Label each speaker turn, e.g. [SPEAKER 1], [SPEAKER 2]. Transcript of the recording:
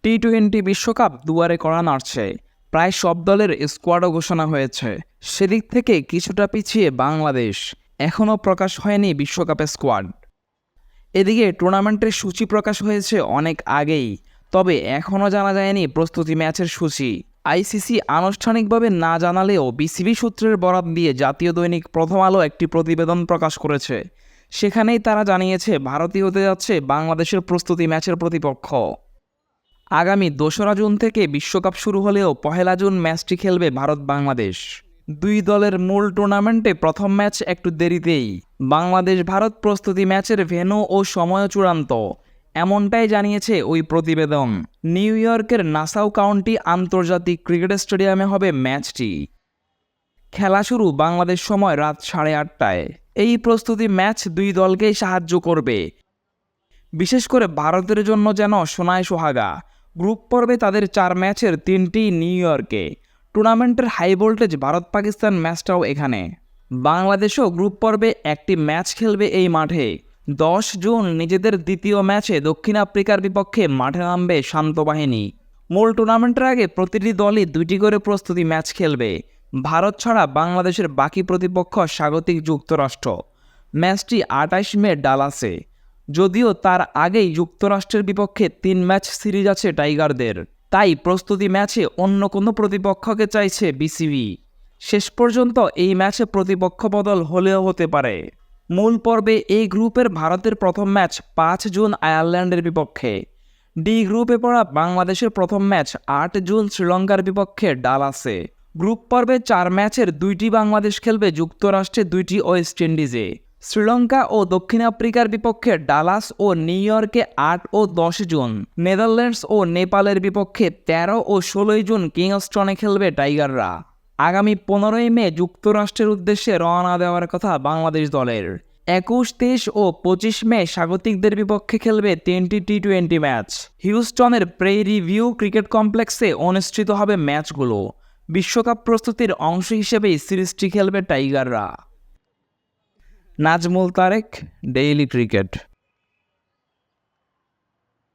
[SPEAKER 1] টি-20 বিশ্বকাপ দুয়ারে কড়া নাড়ছে। প্রায় সব দলের স্কোয়াডও ঘোষণা হয়েছে। সেদিক থেকে কিছুটা পিছিয়ে বাংলাদেশ। এখনও প্রকাশ হয়নি বিশ্বকাপের স্কোয়াড। এদিকে টুর্নামেন্টের সূচি প্রকাশ হয়েছে অনেক আগেই, তবে এখনও জানা যায়নি প্রস্তুতি ম্যাচের সূচি। আইসিসি আনুষ্ঠানিকভাবে না জানালেও বিসিবি সূত্রের বরাত দিয়ে জাতীয় দৈনিক প্রথম আলো একটি প্রতিবেদন প্রকাশ করেছে। সেখানেই তারা জানিয়েছে ভারতই হতে যাচ্ছে বাংলাদেশের প্রস্তুতি ম্যাচের প্রতিপক্ষ। আগামী ২রা জুন থেকে বিশ্বকাপ শুরু হলেও ১লা জুন ম্যাচটি খেলবে ভারত-বাংলাদেশ। দুই দলের মূল টুর্নামেন্টে প্রথম ম্যাচ একটু দেরিতেই। বাংলাদেশ ভারত প্রস্তুতি ম্যাচের ভেন্যু ও সময়ও চূড়ান্ত, এমনটাই জানিয়েছে ওই প্রতিবেদন। নিউ ইয়র্কের নাসাউ কাউন্টি আন্তর্জাতিক ক্রিকেট স্টেডিয়ামে হবে ম্যাচটি। খেলা শুরু বাংলাদেশ সময় রাত 8:30টায়। এই প্রস্তুতি ম্যাচ দুই দলকেই সাহায্য করবে। বিশেষ করে ভারতের জন্য যেন সোনায় সোহাগা। গ্রুপ পর্বে তাদের ৪ ম্যাচের ৩টিই নিউ ইয়র্কে। টুর্নামেন্টের হাই ভোল্টেজ ভারত পাকিস্তান ম্যাচটাও এখানে। বাংলাদেশও গ্রুপ পর্বে একটি ম্যাচ খেলবে এই মাঠে। ১০ জুন নিজেদের দ্বিতীয় ম্যাচে দক্ষিণ আফ্রিকার বিপক্ষে মাঠে নামবে শান্ত বাহিনী। মূল টুর্নামেন্টের আগে প্রতিটি দলই ২টি করে প্রস্তুতি ম্যাচ খেলবে। ভারত ছাড়া বাংলাদেশের বাকি প্রতিপক্ষ স্বাগতিক যুক্তরাষ্ট্র। ম্যাচটি ২৮ মে ডালাসে। যদিও তার আগেই যুক্তরাষ্ট্রের বিপক্ষে ৩ ম্যাচ সিরিজ আছে টাইগারদের, তাই প্রস্তুতি ম্যাচে অন্য কোনো প্রতিপক্ষকে চাইছে বিসিবি। শেষ পর্যন্ত এই ম্যাচে প্রতিপক্ষ বদল হলেও হতে পারে। মূল পর্বে এই গ্রুপের ভারতের প্রথম ম্যাচ ৫ জুন আয়ারল্যান্ডের বিপক্ষে। ডি গ্রুপে পড়া বাংলাদেশের প্রথম ম্যাচ ৮ জুন শ্রীলঙ্কার বিপক্ষে ডালাসে। গ্রুপ পর্বে ৪ ম্যাচের ২টি বাংলাদেশ খেলবে যুক্তরাষ্ট্রে, ২টি ওয়েস্ট ইন্ডিজে। শ্রীলঙ্কা ও দক্ষিণ আফ্রিকার বিপক্ষে ডালাস ও নিউ ইয়র্কে ৮ ও ১০ জুন। নেদারল্যান্ডস ও নেপালের বিপক্ষে ১৩ ও ১৬ জুন কিংস্টনে খেলবে টাইগাররা। আগামী ১৫ই মে যুক্তরাষ্ট্রের উদ্দেশ্যে রওনা দেওয়ার কথা বাংলাদেশ দলের। ২১, ২৩ ও ২৫ মে স্বাগতিকদের বিপক্ষে খেলবে ৩টি টি-২০ ম্যাচ। হিউস্টনের প্রেইরি ভিউ ক্রিকেট কমপ্লেক্সে অনুষ্ঠিত হবে ম্যাচগুলো। বিশ্বকাপ প্রস্তুতির অংশ হিসেবেই সিরিজটি খেলবে টাইগাররা। Nazmul Tareq, daily cricket.